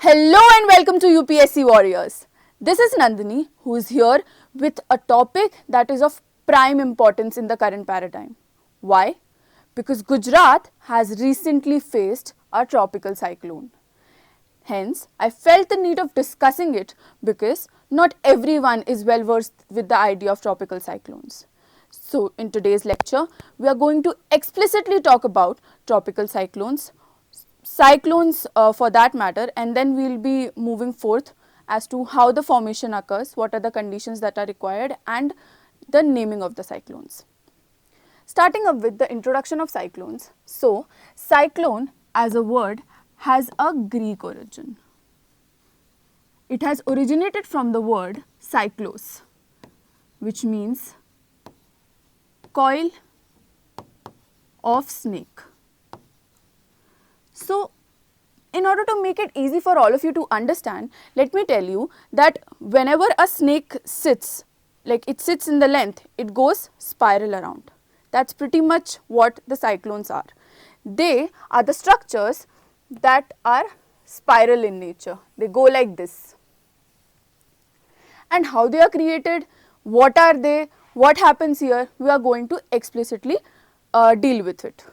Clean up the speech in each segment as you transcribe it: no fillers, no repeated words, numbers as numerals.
Hello and welcome to UPSC Warriors. This is Nandini who is here with a topic that is of prime importance in the current paradigm. Why? Because Gujarat has recently faced a tropical cyclone. Hence, I felt the need of discussing it because not everyone is well versed with the idea of tropical cyclones. So, in today's lecture, we are going to explicitly talk about tropical cyclones, cyclones for that matter, and then we will be moving forth as to how the formation occurs, what are the conditions that are required, and the naming of the cyclones. Starting up with the introduction of cyclones. So, cyclone as a word has a Greek origin. It has originated from the word cyclos, which means coil of snake. So, in order to make it easy for all of you to understand, let me tell you that whenever a snake sits, like it sits in the length, it goes spiral around. That's pretty much what the cyclones are. They are the structures that are spiral in nature. They go like this. And how they are created, what are they, what happens here, we are going to explicitly deal with it.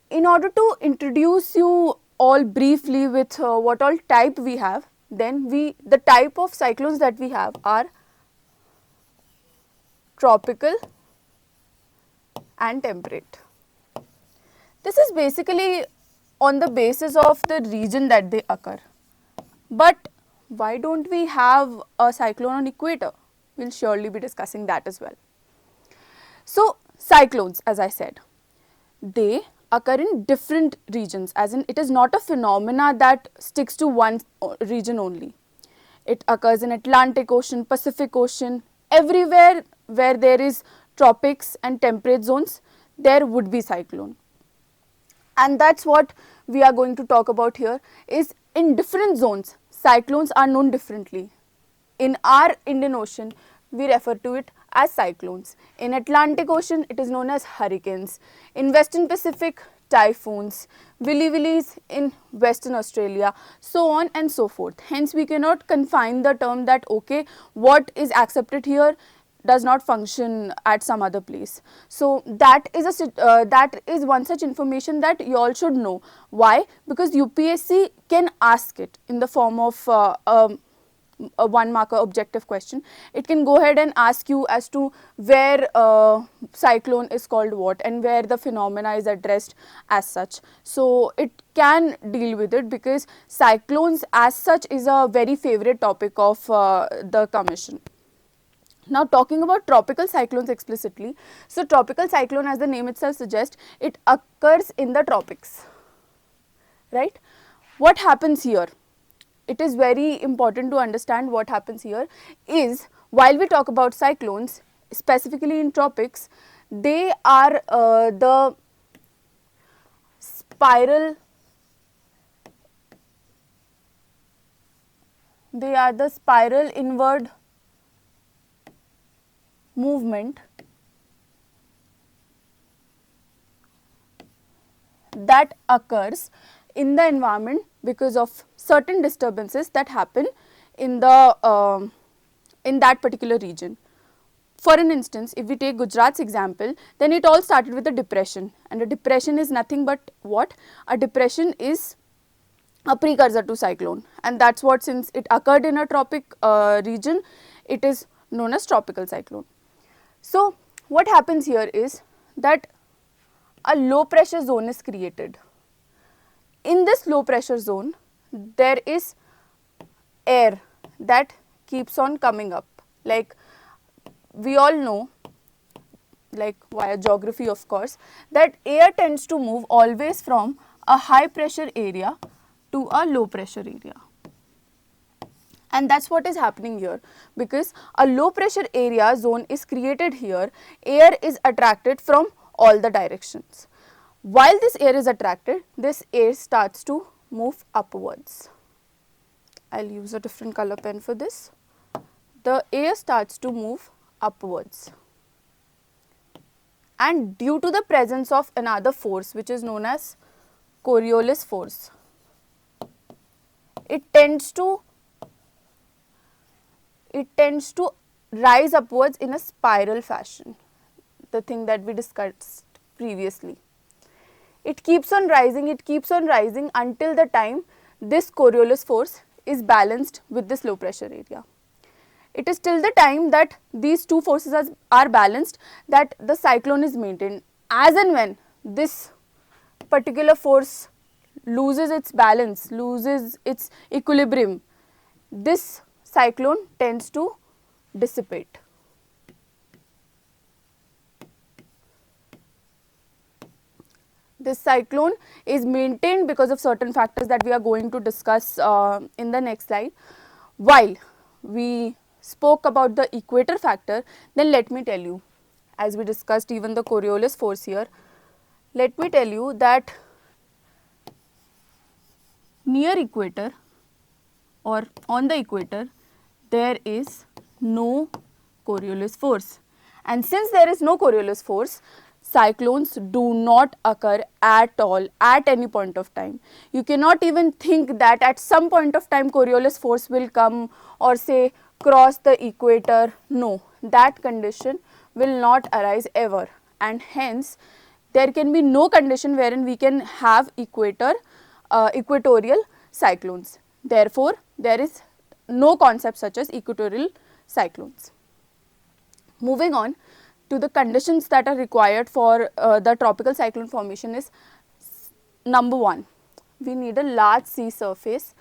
In order to introduce you all briefly with what all type we have, then the type of cyclones that we have are tropical and temperate. This is basically on the basis of the region that they occur. But why don't we have a cyclone on equator? We'll surely be discussing that as well. So, cyclones, as I said, they occur in different regions, as in it is not a phenomena that sticks to one region only. It occurs in Atlantic Ocean, Pacific Ocean, everywhere where there is tropics and temperate zones, there would be cyclone. And that's what we are going to talk about here, is in different zones, cyclones are known differently. In our Indian Ocean, we refer to it as cyclones. In Atlantic Ocean, it is known as hurricanes. In Western Pacific, typhoons, willy-willies in Western Australia, so on and so forth. Hence, we cannot confine the term that, okay, what is accepted here does not function at some other place. So, that is one such information that you all should know. Why? Because UPSC can ask it in the form of a one marker objective question. It can go ahead and ask you as to where cyclone is called what and where the phenomena is addressed as such. So, it can deal with it because cyclones as such is a very favorite topic of the commission. Now, talking about tropical cyclones explicitly. So, tropical cyclone, as the name itself suggests, it occurs in the tropics, right? What happens here? It is very important to understand what happens here is, while we talk about cyclones, specifically in tropics, they are the spiral inward movement that occurs in the environment because of certain disturbances that happen in the in that particular region. For an instance, if we take Gujarat's example, then it all started with a depression, and a depression is nothing but what? A depression is a precursor to cyclone, and that's what, since it occurred in a tropic region, it is known as tropical cyclone. So, what happens here is that a low pressure zone is created. In this low pressure zone, there is air that keeps on coming up. Like we all know, like via geography of course, that air tends to move always from a high pressure area to a low pressure area. And that's what is happening here, because a low pressure area zone is created here, air is attracted from all the directions. While this air is attracted, this air starts to move upwards. I'll use a different color pen for this. The air starts to move upwards. And due to the presence of another force which is known as Coriolis force, it tends to rise upwards in a spiral fashion, the thing that we discussed previously. It keeps on rising until the time this Coriolis force is balanced with this low pressure area. It is till the time that these two forces are balanced that the cyclone is maintained. As and when this particular force loses its balance, loses its equilibrium, this cyclone tends to dissipate. This cyclone is maintained because of certain factors that we are going to discuss in the next slide. While we spoke about the equator factor, then let me tell you, as we discussed even the Coriolis force here, let me tell you that near equator or on the equator, there is no Coriolis force. And since there is no Coriolis force, cyclones do not occur at all at any point of time. You cannot even think that at some point of time Coriolis force will come or say cross the equator. No, that condition will not arise ever, and hence there can be no condition wherein we can have equatorial cyclones. Therefore, there is no concept such as equatorial cyclones. Moving on to the conditions that are required for the tropical cyclone formation is, number one, we need a large sea surface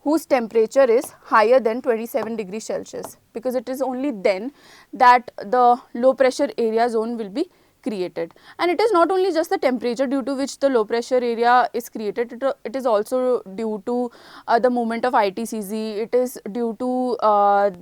whose temperature is higher than 27 degrees Celsius, because it is only then that the low pressure area zone will be created. And it is not only just the temperature due to which the low pressure area is created, it is also due to the movement of ITCZ, it is due to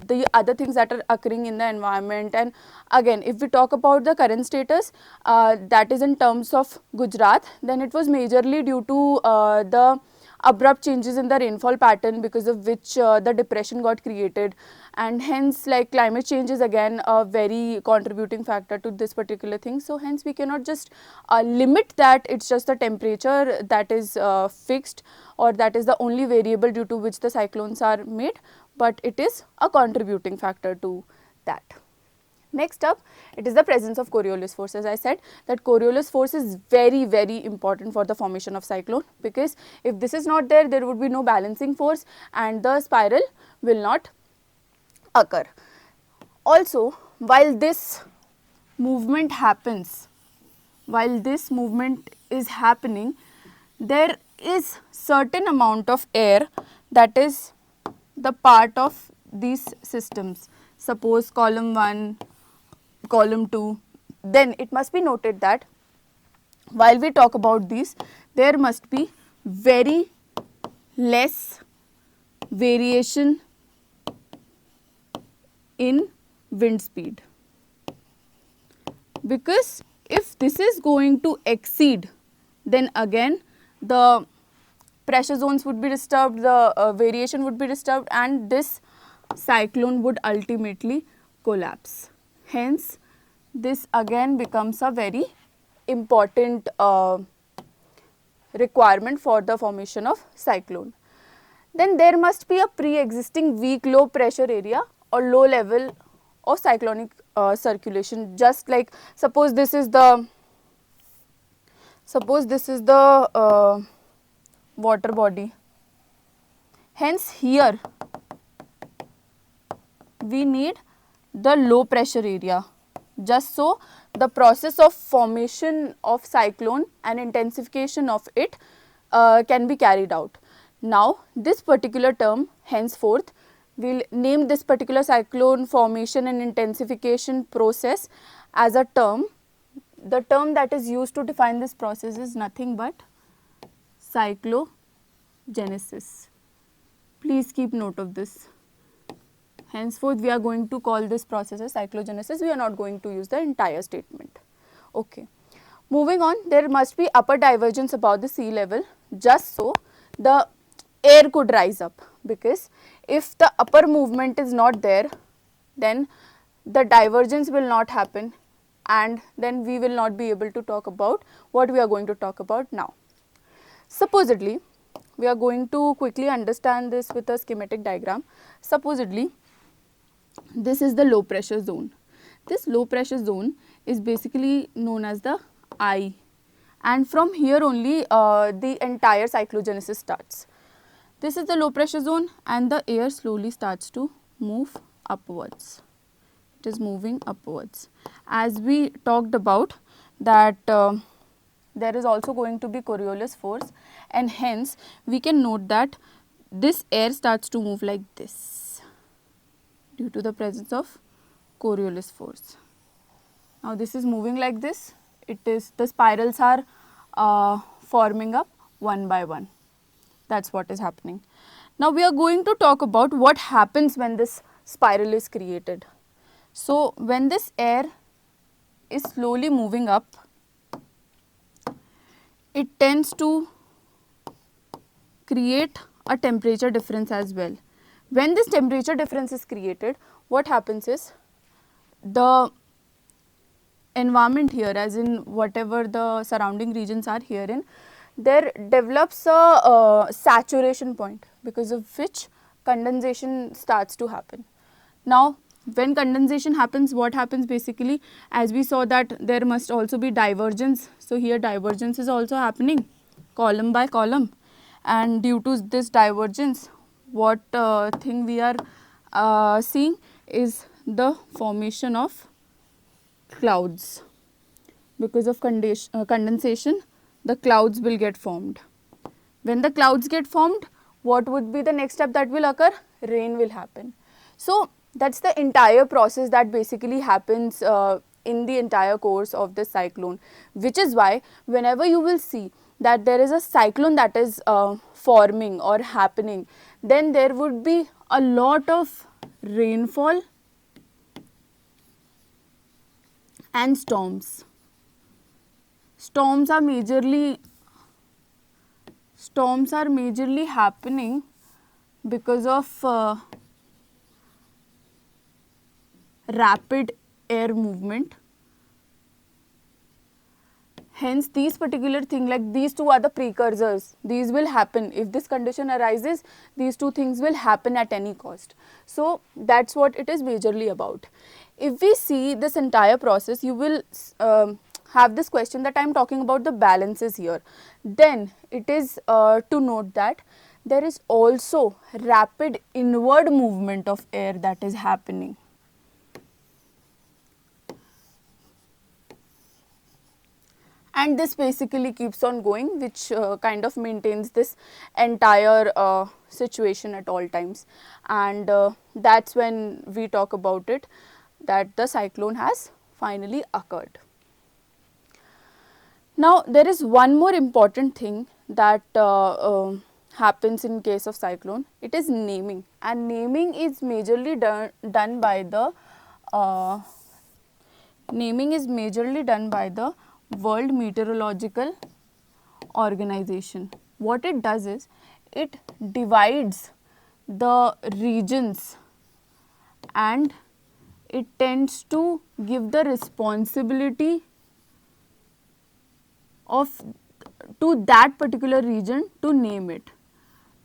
the other things that are occurring in the environment. And again, if we talk about the current status, that is in terms of Gujarat, then it was majorly due to the abrupt changes in the rainfall pattern, because of which the depression got created, and hence like climate change is again a very contributing factor to this particular thing. So hence we cannot just limit that it's just the temperature that is fixed, or that is the only variable due to which the cyclones are made, but it is a contributing factor to that. Next up, it is the presence of Coriolis force. As I said, that Coriolis force is very, very important for the formation of cyclone, because if this is not there, there would be no balancing force and the spiral will not occur. Also, while this movement happens, while this movement is happening, there is certain amount of air that is the part of these systems. Suppose column 1, column 2, then it must be noted that while we talk about these, there must be very less variation in wind speed, because if this is going to exceed, then again the pressure zones would be disturbed, the variation would be disturbed, and this cyclone would ultimately collapse. Hence, this again becomes a very important requirement for the formation of cyclone. Then there must be a pre-existing weak low pressure area or low level of cyclonic circulation. Just like suppose this is the water body. Hence, here we need the low pressure area, just so the process of formation of cyclone and intensification of it can be carried out. Now, this particular term henceforth we will name this particular cyclone formation and intensification process as a term. The term that is used to define this process is nothing but cyclogenesis. Please keep note of this. Henceforth, we are going to call this process as cyclogenesis. We are not going to use the entire statement. Okay. Moving on, there must be upper divergence above the sea level, just so the air could rise up, because if the upper movement is not there, then the divergence will not happen, and then we will not be able to talk about what we are going to talk about now. Supposedly, we are going to quickly understand this with a schematic diagram. Supposedly, this is the low pressure zone. This low pressure zone is basically known as the I, and from here only the entire cyclogenesis starts. This is the low pressure zone and the air slowly starts to move upwards. It is moving upwards. As we talked about that there is also going to be Coriolis force, and hence we can note that this air starts to move like this due to the presence of Coriolis force. Now this is moving like this. It is, the spirals are forming up one by one. That's what is happening. Now we are going to talk about what happens when this spiral is created. So when this air is slowly moving up, it tends to create a temperature difference as well. When this temperature difference is created, what happens is the environment here, as in whatever the surrounding regions are herein, there develops a saturation point, because of which condensation starts to happen. Now when condensation happens, what happens basically, as we saw that there must also be divergence. So here divergence is also happening column by column, and due to this divergence, what thing we are seeing is the formation of clouds. Because of condensation, the clouds will get formed. When the clouds get formed, what would be the next step that will occur? Rain will happen. So that's the entire process that basically happens in the entire course of the cyclone, which is why whenever you will see that there is a cyclone that is forming or happening, then there would be a lot of rainfall and storms. Storms are majorly happening because of rapid air movement. Hence these particular things, like these two are the precursors. These will happen if this condition arises. These two things will happen at any cost. So that's what it is majorly about. If we see this entire process, you will have this question that I am talking about the balances here. Then it is to note that there is also rapid inward movement of air that is happening. And this basically keeps on going, which kind of maintains this entire situation at all times, and that's when we talk about it, that the cyclone has finally occurred. Now there is one more important thing that happens in case of cyclone. It is naming, and naming is majorly done by the World Meteorological Organization. What it does is it divides the regions and it tends to give the responsibility to that particular region to name it.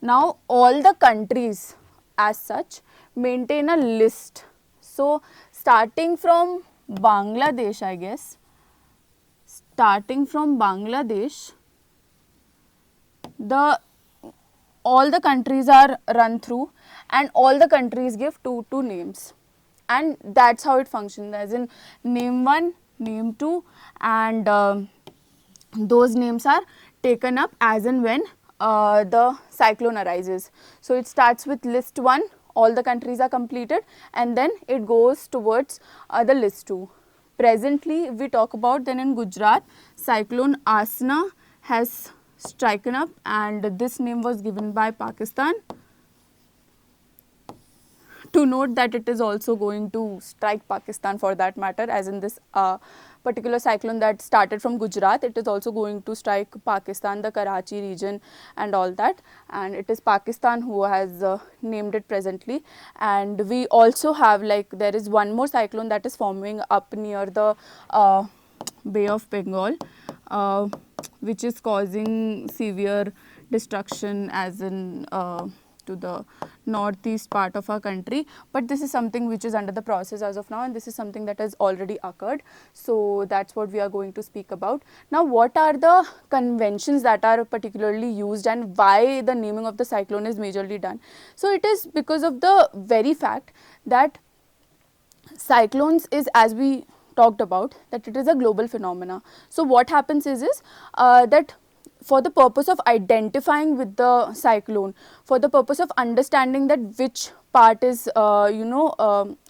Now all the countries as such maintain a list. So starting from Bangladesh, I guess, all the countries are run through, and all the countries give two names, and that's how it functions, as in name 1, name 2, and those names are taken up as and when the cyclone arises. So it starts with list 1, all the countries are completed, and then it goes towards the list 2. Presently, if we talk about, then in Gujarat, cyclone Asna has striken up, and this name was given by Pakistan. To note that it is also going to strike Pakistan for that matter, as in this particular cyclone that started from Gujarat, it is also going to strike Pakistan, the Karachi region and all that, and it is Pakistan who has named it presently. And we also have, like, there is one more cyclone that is forming up near the Bay of Bengal. which is causing severe destruction as in to the northeast part of our country. But this is something which is under the process as of now, and this is something that has already occurred. So that's what we are going to speak about. Now, what are the conventions that are particularly used and why the naming of the cyclone is majorly done? So it is because of the very fact that cyclones is, as we talked about, that it is a global phenomena. So what happens is that for the purpose of identifying with the cyclone, for the purpose of understanding that which part is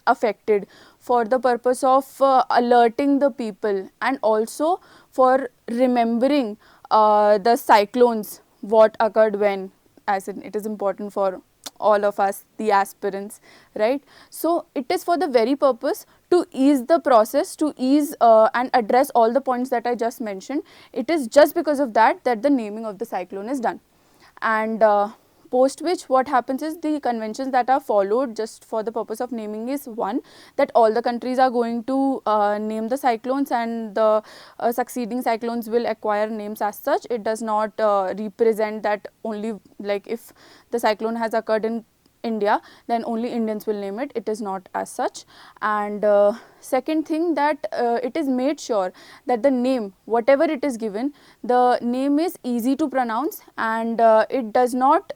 affected, for the purpose of alerting the people, and also for remembering the cyclones, what occurred when, as in it is important for all of us, the aspirants, right? So it is for the very purpose to ease the process, to ease and address all the points that I just mentioned. It is just because of that that the naming of the cyclone is done. And post which what happens is the conventions that are followed just for the purpose of naming is one, that all the countries are going to name the cyclones, and the succeeding cyclones will acquire names as such. It does not represent that only, like if the cyclone has occurred in India, then only Indians will name it. It is not as such. And second thing, that it is made sure that the name, whatever it is given, the name is easy to pronounce, and it does not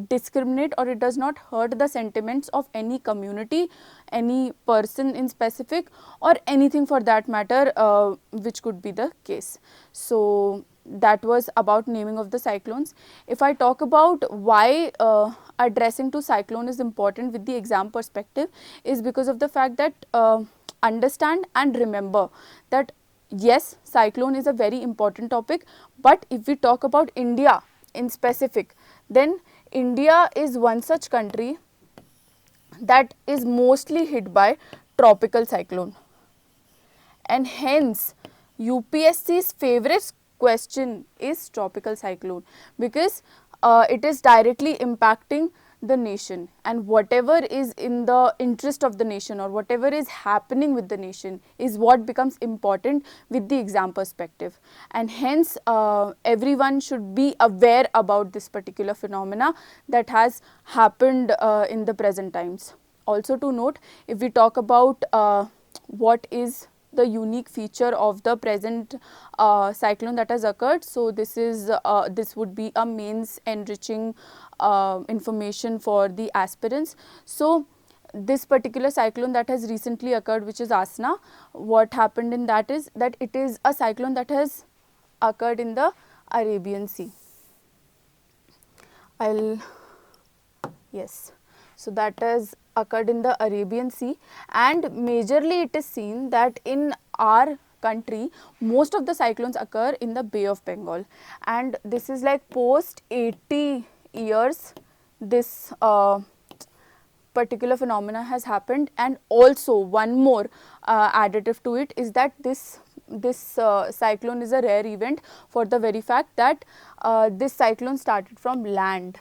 discriminate, or it does not hurt the sentiments of any community, any person in specific, or anything for that matter, which could be the case. So that was about naming of the cyclones. If I talk about why addressing to cyclone is important with the exam perspective, is because of the fact that understand and remember that yes, cyclone is a very important topic, but if we talk about India in specific, then India is one such country that is mostly hit by tropical cyclone, and hence UPSC's favorite question is tropical cyclone, because it is directly impacting the nation, and whatever is in the interest of the nation, or whatever is happening with the nation, is what becomes important with the exam perspective. And hence everyone should be aware about this particular phenomena that has happened in the present times. Also to note, if we talk about what is the unique feature of the present cyclone that has occurred, so this would be a mains enriching information for the aspirants. So this particular cyclone that has recently occurred, which is Asna, what happened in that is that it is a cyclone that has occurred in the Arabian Sea. So that has occurred in the Arabian Sea, and majorly it is seen that in our country most of the cyclones occur in the Bay of Bengal, and this is like post 80 years this particular phenomena has happened. And also one more additive to it is that this cyclone is a rare event for the very fact that this cyclone started from land.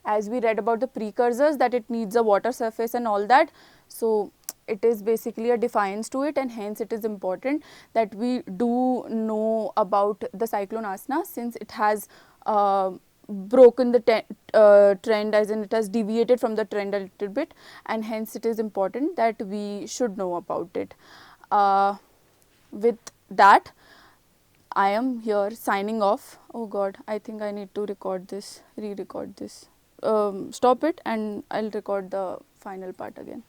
As we read about the precursors, that it needs a water surface and all that, so it is basically a defiance to it, and hence it is important that we do know about the cyclone Asna, since it has broken the trend, as in it has deviated from the trend a little bit, and hence it is important that we should know about it. With that, I am here signing off. Oh God, I think I need to record this, re-record this. Stop it and I'll record the final part again.